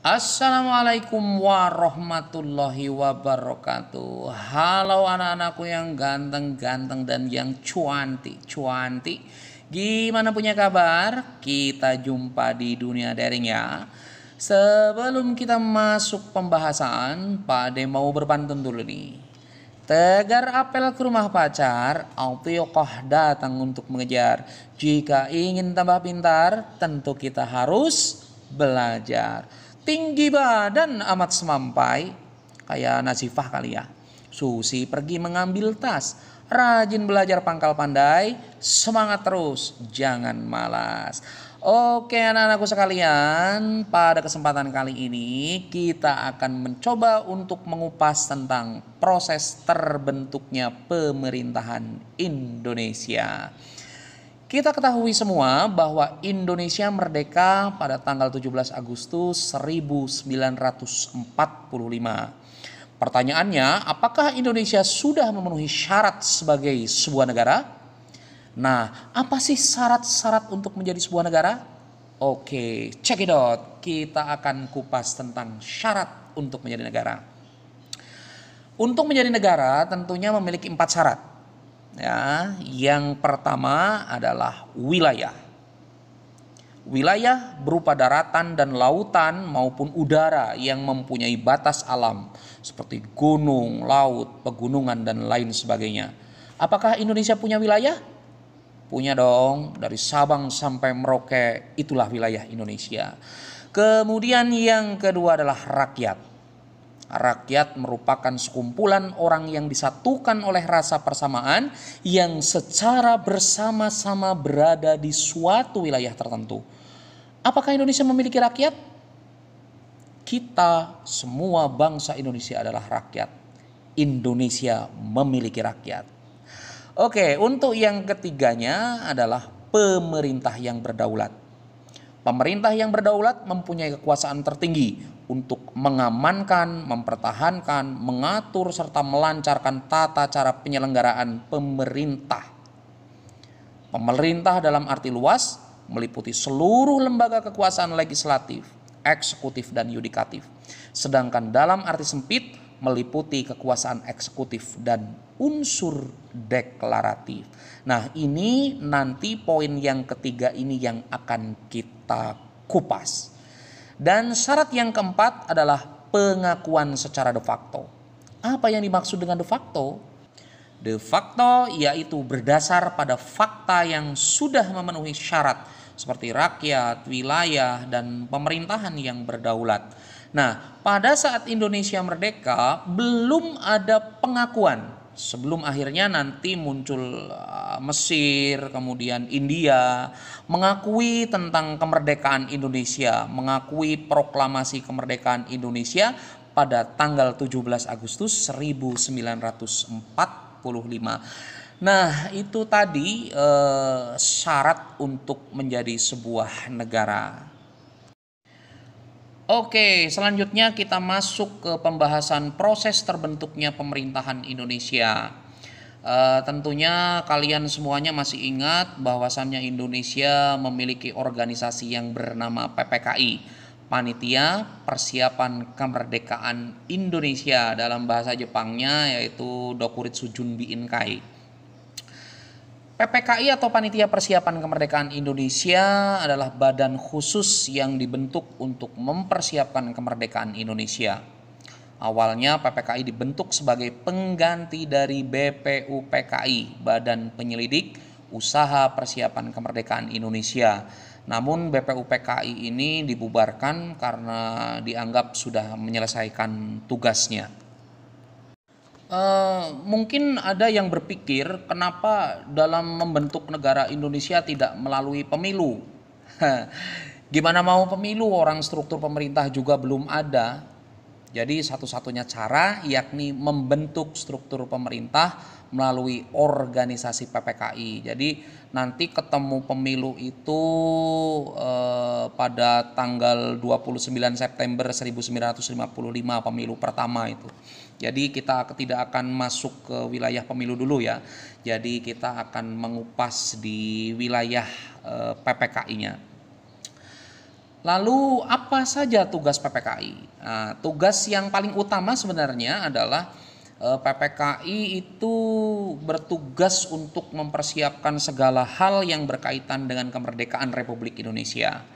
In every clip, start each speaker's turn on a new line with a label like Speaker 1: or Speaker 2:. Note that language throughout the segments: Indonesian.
Speaker 1: Assalamualaikum warahmatullahi wabarakatuh. Halo anak-anakku yang ganteng-ganteng dan yang cuanti-cuanti. Gimana punya kabar? Kita jumpa di dunia daring ya. Sebelum kita masuk pembahasan, Pak Ade mau berpantun dulu nih. Tegar apel ke rumah pacar, Autiokoh datang untuk mengejar. Jika ingin tambah pintar, tentu kita harus belajar. Tinggi badan amat semampai, kayak Nazifah kali ya. Susi pergi mengambil tas, rajin belajar pangkal pandai, semangat terus, jangan malas. Oke anak-anakku sekalian, pada kesempatan kali ini kita akan mencoba untuk mengupas tentang proses terbentuknya pemerintahan Indonesia. Kita ketahui semua bahwa Indonesia merdeka pada tanggal 17 Agustus 1945. Pertanyaannya, apakah Indonesia sudah memenuhi syarat sebagai sebuah negara? Nah, apa sih syarat-syarat untuk menjadi sebuah negara? Oke, check it out. Kita akan kupas tentang syarat untuk menjadi negara. Untuk menjadi negara tentunya memiliki 4 syarat. Ya, yang pertama adalah wilayah. Wilayah berupa daratan dan lautan maupun udara yang mempunyai batas alam seperti gunung, laut, pegunungan dan lain sebagainya. Apakah Indonesia punya wilayah? Punya dong, dari Sabang sampai Merauke itulah wilayah Indonesia. Kemudian yang kedua adalah rakyat. Rakyat merupakan sekumpulan orang yang disatukan oleh rasa persamaan yang secara bersama-sama berada di suatu wilayah tertentu. Apakah Indonesia memiliki rakyat? Kita semua bangsa Indonesia adalah rakyat. Indonesia memiliki rakyat. Oke, untuk yang ketiganya adalah pemerintah yang berdaulat. Pemerintah yang berdaulat mempunyai kekuasaan tertinggi untuk mengamankan, mempertahankan, mengatur, serta melancarkan tata cara penyelenggaraan pemerintah. Pemerintah dalam arti luas meliputi seluruh lembaga kekuasaan legislatif, eksekutif, dan yudikatif. Sedangkan dalam arti sempit meliputi kekuasaan eksekutif dan unsur deklaratif. Nah, ini nanti poin yang ketiga ini yang akan kita kupas. Dan syarat yang keempat adalah pengakuan secara de facto. Apa yang dimaksud dengan de facto? De facto yaitu berdasar pada fakta yang sudah memenuhi syarat seperti rakyat, wilayah, dan pemerintahan yang berdaulat. Nah, pada saat Indonesia merdeka belum ada pengakuan. Sebelum akhirnya nanti muncul Mesir, kemudian India mengakui tentang kemerdekaan Indonesia, mengakui proklamasi kemerdekaan Indonesia pada tanggal 17 Agustus 1945. Nah, itu tadi syarat untuk menjadi sebuah negara. Oke, selanjutnya kita masuk ke pembahasan proses terbentuknya pemerintahan Indonesia. Tentunya kalian semuanya masih ingat bahwasannya Indonesia memiliki organisasi yang bernama PPKI, Panitia Persiapan Kemerdekaan Indonesia, dalam bahasa Jepangnya yaitu Dokuritsu Junbi Inkai. PPKI atau Panitia Persiapan Kemerdekaan Indonesia adalah badan khusus yang dibentuk untuk mempersiapkan kemerdekaan Indonesia. Awalnya PPKI dibentuk sebagai pengganti dari BPUPKI, Badan Penyelidik Usaha Persiapan Kemerdekaan Indonesia. Namun BPUPKI ini dibubarkan karena dianggap sudah menyelesaikan tugasnya. Mungkin ada yang berpikir kenapa dalam membentuk negara Indonesia tidak melalui pemilu. Gimana mau pemilu, orang struktur pemerintah juga belum ada. Jadi satu-satunya cara yakni membentuk struktur pemerintah melalui organisasi PPKI. Jadi nanti ketemu pemilu itu pada tanggal 29 September 1955 pemilu pertama itu. Jadi kita tidak akan masuk ke wilayah pemilu dulu ya. Jadi kita akan mengupas di wilayah PPKI-nya. Lalu apa saja tugas PPKI? Nah, tugas yang paling utama sebenarnya adalah PPKI itu bertugas untuk mempersiapkan segala hal yang berkaitan dengan kemerdekaan Republik Indonesia.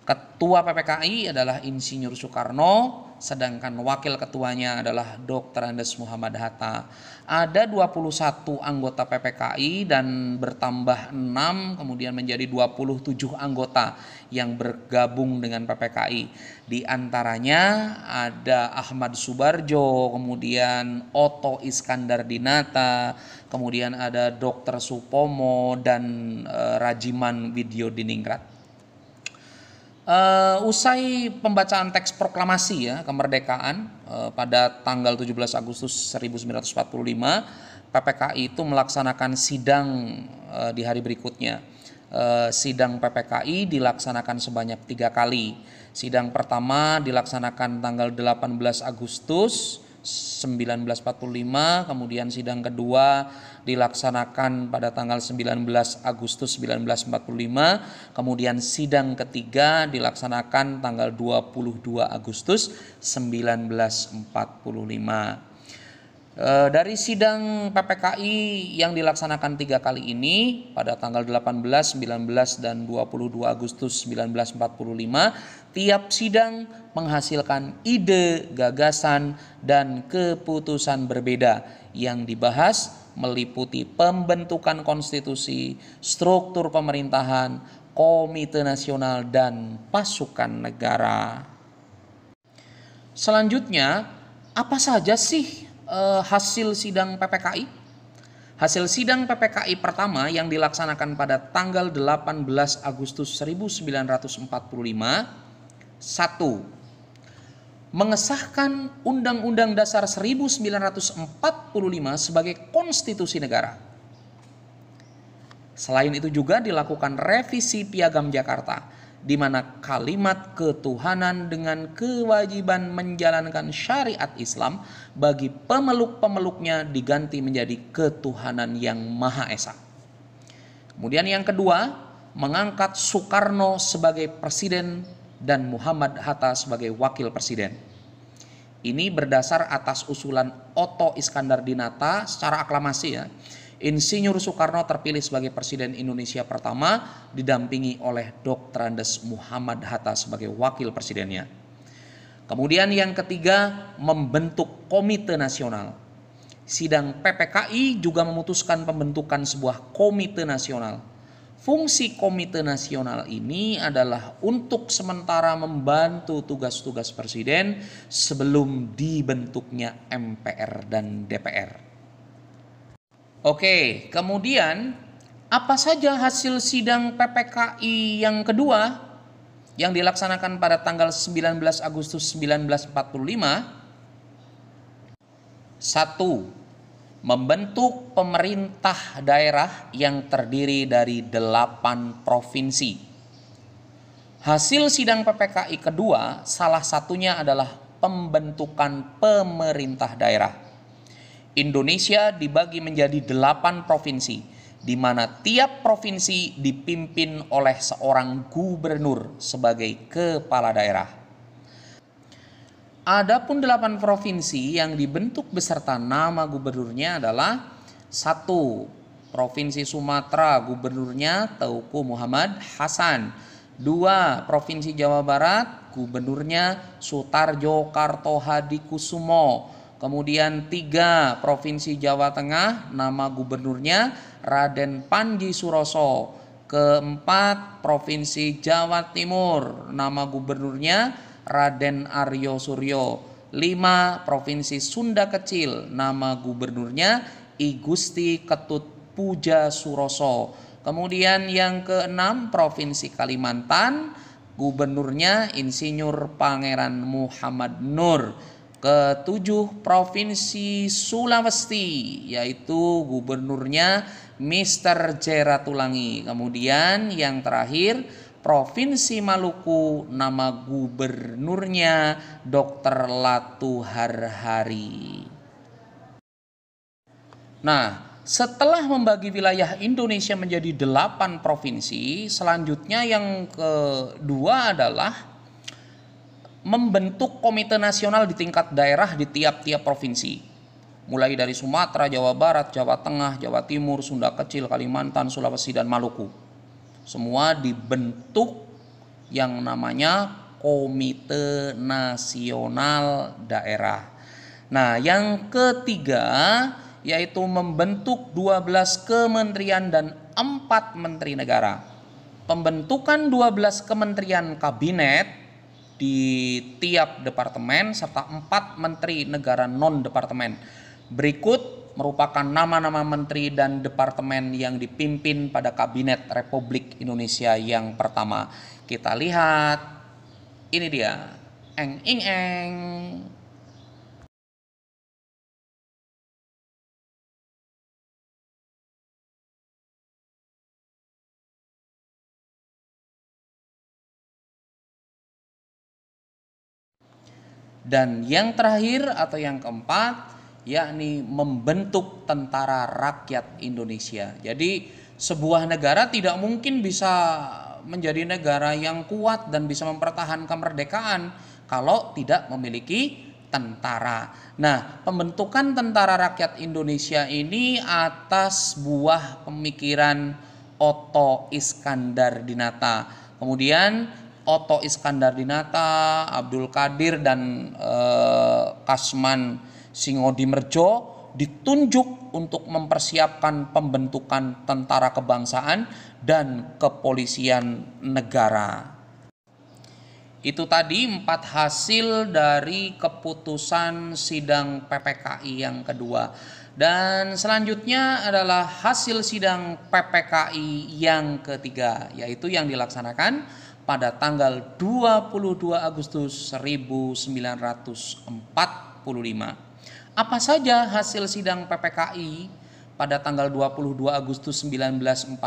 Speaker 1: Ketua PPKI adalah Insinyur Soekarno, sedangkan wakil ketuanya adalah Dr. Andes Muhammad Hatta. Ada 21 anggota PPKI dan bertambah 6, kemudian menjadi 27 anggota yang bergabung dengan PPKI. Di antaranya ada Ahmad Subarjo, kemudian Oto Iskandar Dinata, kemudian ada Dr. Supomo dan Rajiman Widyodiningrat. Usai pembacaan teks proklamasi ya kemerdekaan pada tanggal 17 Agustus 1945, PPKI itu melaksanakan sidang di hari berikutnya. Sidang PPKI dilaksanakan sebanyak 3 kali. Sidang pertama dilaksanakan tanggal 18 Agustus 1945, kemudian sidang kedua dilaksanakan pada tanggal 19 Agustus 1945, kemudian sidang ketiga dilaksanakan tanggal 22 Agustus 1945. Dari sidang PPKI yang dilaksanakan 3 kali ini pada tanggal 18, 19, dan 22 Agustus 1945, tiap sidang menghasilkan ide, gagasan, dan keputusan berbeda yang dibahas meliputi pembentukan konstitusi, struktur pemerintahan, komite nasional, dan pasukan negara. Selanjutnya, apa saja sih hasil sidang PPKI? Hasil sidang PPKI pertama yang dilaksanakan pada tanggal 18 Agustus 1945, 1. Mengesahkan Undang-Undang Dasar 1945 sebagai konstitusi negara. Selain itu juga dilakukan revisi Piagam Jakarta, di mana kalimat ketuhanan dengan kewajiban menjalankan syariat Islam bagi pemeluk-pemeluknya diganti menjadi ketuhanan yang Maha Esa. Kemudian yang kedua, mengangkat Soekarno sebagai presiden dan Muhammad Hatta sebagai wakil presiden. Ini berdasar atas usulan Oto Iskandar Dinata secara aklamasi ya. Insinyur Soekarno terpilih sebagai presiden Indonesia pertama didampingi oleh Dr. Andes Muhammad Hatta sebagai wakil presidennya. Kemudian yang ketiga, membentuk komite nasional. Sidang PPKI juga memutuskan pembentukan sebuah komite nasional. Fungsi komite nasional ini adalah untuk sementara membantu tugas-tugas presiden sebelum dibentuknya MPR dan DPR. Oke, kemudian apa saja hasil sidang PPKI yang kedua yang dilaksanakan pada tanggal 19 Agustus 1945? 1. Membentuk pemerintah daerah yang terdiri dari 8 provinsi. Hasil sidang PPKI kedua salah satunya adalah pembentukan pemerintah daerah. Indonesia dibagi menjadi 8 provinsi, di mana tiap provinsi dipimpin oleh seorang gubernur sebagai kepala daerah. Adapun 8 provinsi yang dibentuk beserta nama gubernurnya adalah 1. Provinsi Sumatera, gubernurnya Teuku Muhammad Hasan. 2. Provinsi Jawa Barat, gubernurnya Sutarjo Kartohadikusumo. Kemudian 3. Provinsi Jawa Tengah, nama gubernurnya Raden Panji Suroso. Keempat, Provinsi Jawa Timur, nama gubernurnya Raden Aryo Suryo. 5. Provinsi Sunda Kecil, nama gubernurnya I Gusti Ketut Puja Suroso. Kemudian yang ke-6, Provinsi Kalimantan, gubernurnya Insinyur Pangeran Muhammad Nur. Ke-7, Provinsi Sulawesi, yaitu gubernurnya Mr. J. Ratulangi. Kemudian yang terakhir, Provinsi Maluku, nama gubernurnya Dr. Latuharhari. Nah, setelah membagi wilayah Indonesia menjadi 8 provinsi, selanjutnya yang kedua adalah membentuk komite nasional di tingkat daerah di tiap-tiap provinsi. Mulai dari Sumatera, Jawa Barat, Jawa Tengah, Jawa Timur, Sunda Kecil, Kalimantan, Sulawesi, dan Maluku. Semua dibentuk yang namanya Komite Nasional Daerah. Nah, yang ketiga yaitu membentuk 12 kementerian dan 4 menteri negara. Pembentukan 12 kementerian kabinet di tiap departemen serta 4 menteri negara non-departemen. Berikut merupakan nama-nama menteri dan departemen yang dipimpin pada Kabinet Republik Indonesia yang pertama. Kita lihat, ini dia, eng ing eng. Dan yang terakhir atau yang keempat, yakni membentuk Tentara Rakyat Indonesia. Jadi sebuah negara tidak mungkin bisa menjadi negara yang kuat dan bisa mempertahankan kemerdekaan kalau tidak memiliki tentara. Nah, pembentukan Tentara Rakyat Indonesia ini atas buah pemikiran Otto Iskandar-Dinata. Kemudian Otto Iskandar-Dinata, Abdul Qadir, dan Kasman Singodimerdjo ditunjuk untuk mempersiapkan pembentukan tentara kebangsaan dan kepolisian negara. Itu tadi 4 hasil dari keputusan sidang PPKI yang kedua. Dan selanjutnya adalah hasil sidang PPKI yang ketiga, yaitu yang dilaksanakan pada tanggal 22 Agustus 1945. Apa saja hasil sidang PPKI pada tanggal 22 Agustus 1945?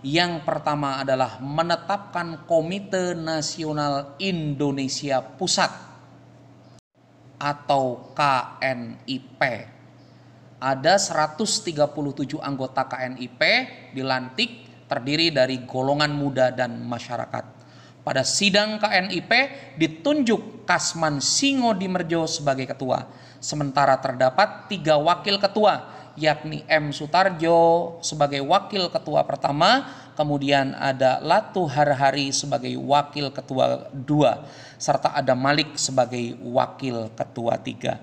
Speaker 1: Yang pertama adalah menetapkan Komite Nasional Indonesia Pusat atau KNIP. Ada 137 anggota KNIP dilantik, terdiri dari golongan muda dan masyarakat. Pada sidang KNIP ditunjuk Kasman Singodimerdjo sebagai ketua. Sementara terdapat 3 wakil ketua, yakni M. Sutarjo sebagai wakil ketua pertama, kemudian ada Latu Harhari sebagai wakil ketua 2, serta ada Malik sebagai wakil ketua 3.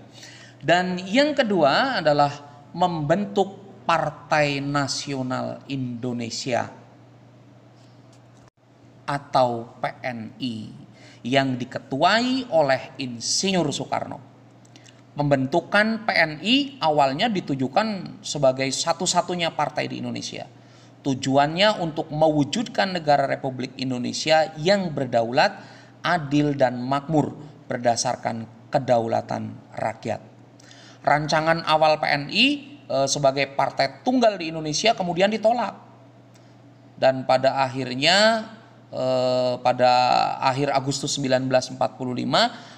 Speaker 1: Dan yang kedua adalah membentuk Partai Nasional Indonesia atau PNI yang diketuai oleh Insinyur Soekarno. Pembentukan PNI awalnya ditujukan sebagai satu-satunya partai di Indonesia. Tujuannya untuk mewujudkan negara Republik Indonesia yang berdaulat, adil, dan makmur berdasarkan kedaulatan rakyat. Rancangan awal PNI sebagai partai tunggal di Indonesia kemudian ditolak, dan pada akhirnya pada akhir Agustus 1945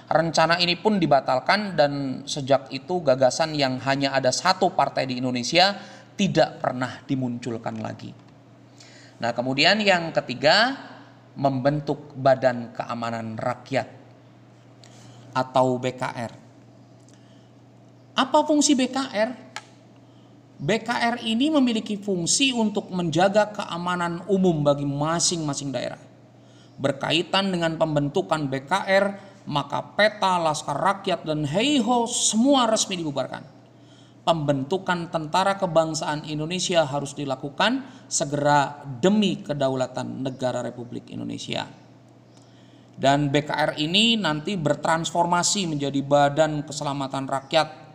Speaker 1: rencana ini pun dibatalkan, dan sejak itu gagasan yang hanya ada satu partai di Indonesia tidak pernah dimunculkan lagi. Nah, kemudian yang ketiga, membentuk Badan Keamanan Rakyat atau BKR. Apa fungsi BKR? BKR ini memiliki fungsi untuk menjaga keamanan umum bagi masing-masing daerah. Berkaitan dengan pembentukan BKR, maka peta, Laskar Rakyat, dan heiho semua resmi dibubarkan. Pembentukan Tentara Kebangsaan Indonesia harus dilakukan segera demi kedaulatan negara Republik Indonesia. Dan BKR ini nanti bertransformasi menjadi Badan Keselamatan Rakyat,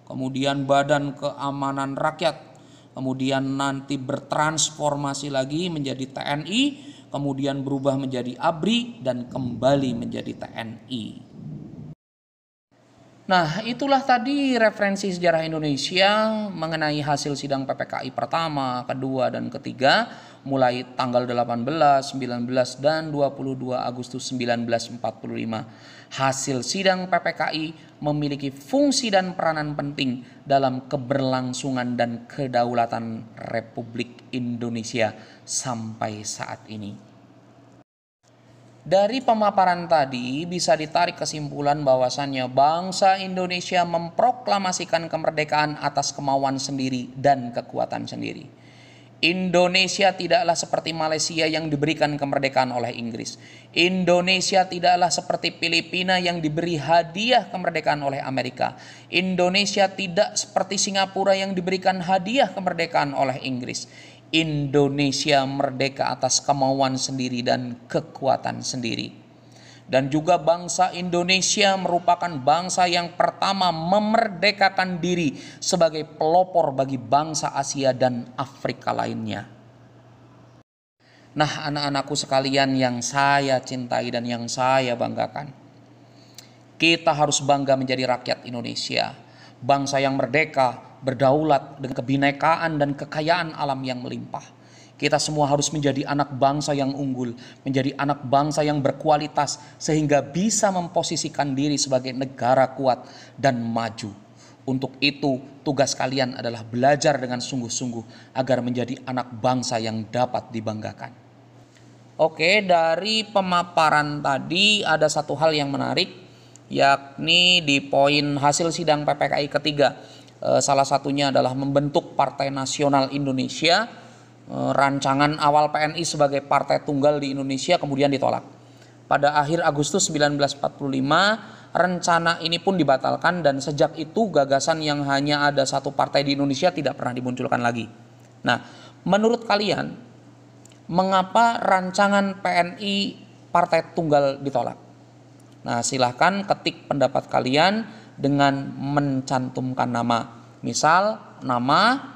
Speaker 1: kemudian Badan Keamanan Rakyat, kemudian nanti bertransformasi lagi menjadi TNI, kemudian berubah menjadi ABRI, dan kembali menjadi TNI. Nah, itulah tadi referensi sejarah Indonesia mengenai hasil sidang PPKI pertama, kedua, dan ketiga mulai tanggal 18, 19, dan 22 Agustus 1945. Hasil sidang PPKI memiliki fungsi dan peranan penting dalam keberlangsungan dan kedaulatan Republik Indonesia sampai saat ini. Dari pemaparan tadi bisa ditarik kesimpulan bahwasannya bangsa Indonesia memproklamasikan kemerdekaan atas kemauan sendiri dan kekuatan sendiri. Indonesia tidaklah seperti Malaysia yang diberikan kemerdekaan oleh Inggris. Indonesia tidaklah seperti Filipina yang diberi hadiah kemerdekaan oleh Amerika. Indonesia tidak seperti Singapura yang diberikan hadiah kemerdekaan oleh Inggris. Indonesia merdeka atas kemauan sendiri dan kekuatan sendiri. Dan juga bangsa Indonesia merupakan bangsa yang pertama memerdekakan diri sebagai pelopor bagi bangsa Asia dan Afrika lainnya. Nah, anak-anakku sekalian yang saya cintai dan yang saya banggakan, kita harus bangga menjadi rakyat Indonesia, bangsa yang merdeka, berdaulat dengan kebinekaan dan kekayaan alam yang melimpah. Kita semua harus menjadi anak bangsa yang unggul, menjadi anak bangsa yang berkualitas sehingga bisa memposisikan diri sebagai negara kuat dan maju. Untuk itu, tugas kalian adalah belajar dengan sungguh-sungguh agar menjadi anak bangsa yang dapat dibanggakan. Oke, dari pemaparan tadi ada satu hal yang menarik, yakni di poin hasil sidang PPKI ketiga. Salah satunya adalah membentuk Partai Nasional Indonesia. Rancangan awal PNI sebagai partai tunggal di Indonesia kemudian ditolak. Pada akhir Agustus 1945, rencana ini pun dibatalkan dan sejak itu gagasan yang hanya ada satu partai di Indonesia tidak pernah dimunculkan lagi. Nah, menurut kalian, mengapa rancangan PNI partai tunggal ditolak? Nah, silahkan ketik pendapat kalian dengan mencantumkan nama. Misal nama,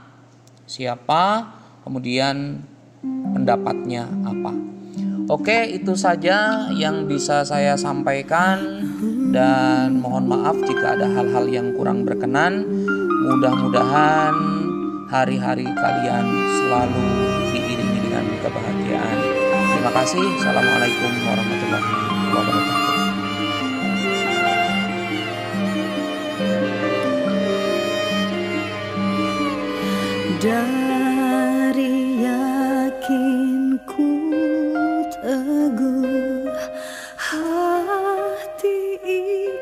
Speaker 1: siapa, kemudian pendapatnya apa. Oke, itu saja yang bisa saya sampaikan dan mohon maaf jika ada hal-hal yang kurang berkenan. Mudah-mudahan hari-hari kalian selalu diiringi dengan kebahagiaan. Terima kasih. Assalamualaikum warahmatullahi wabarakatuh.
Speaker 2: Dari yakinku teguh, hati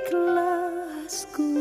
Speaker 2: ikhlasku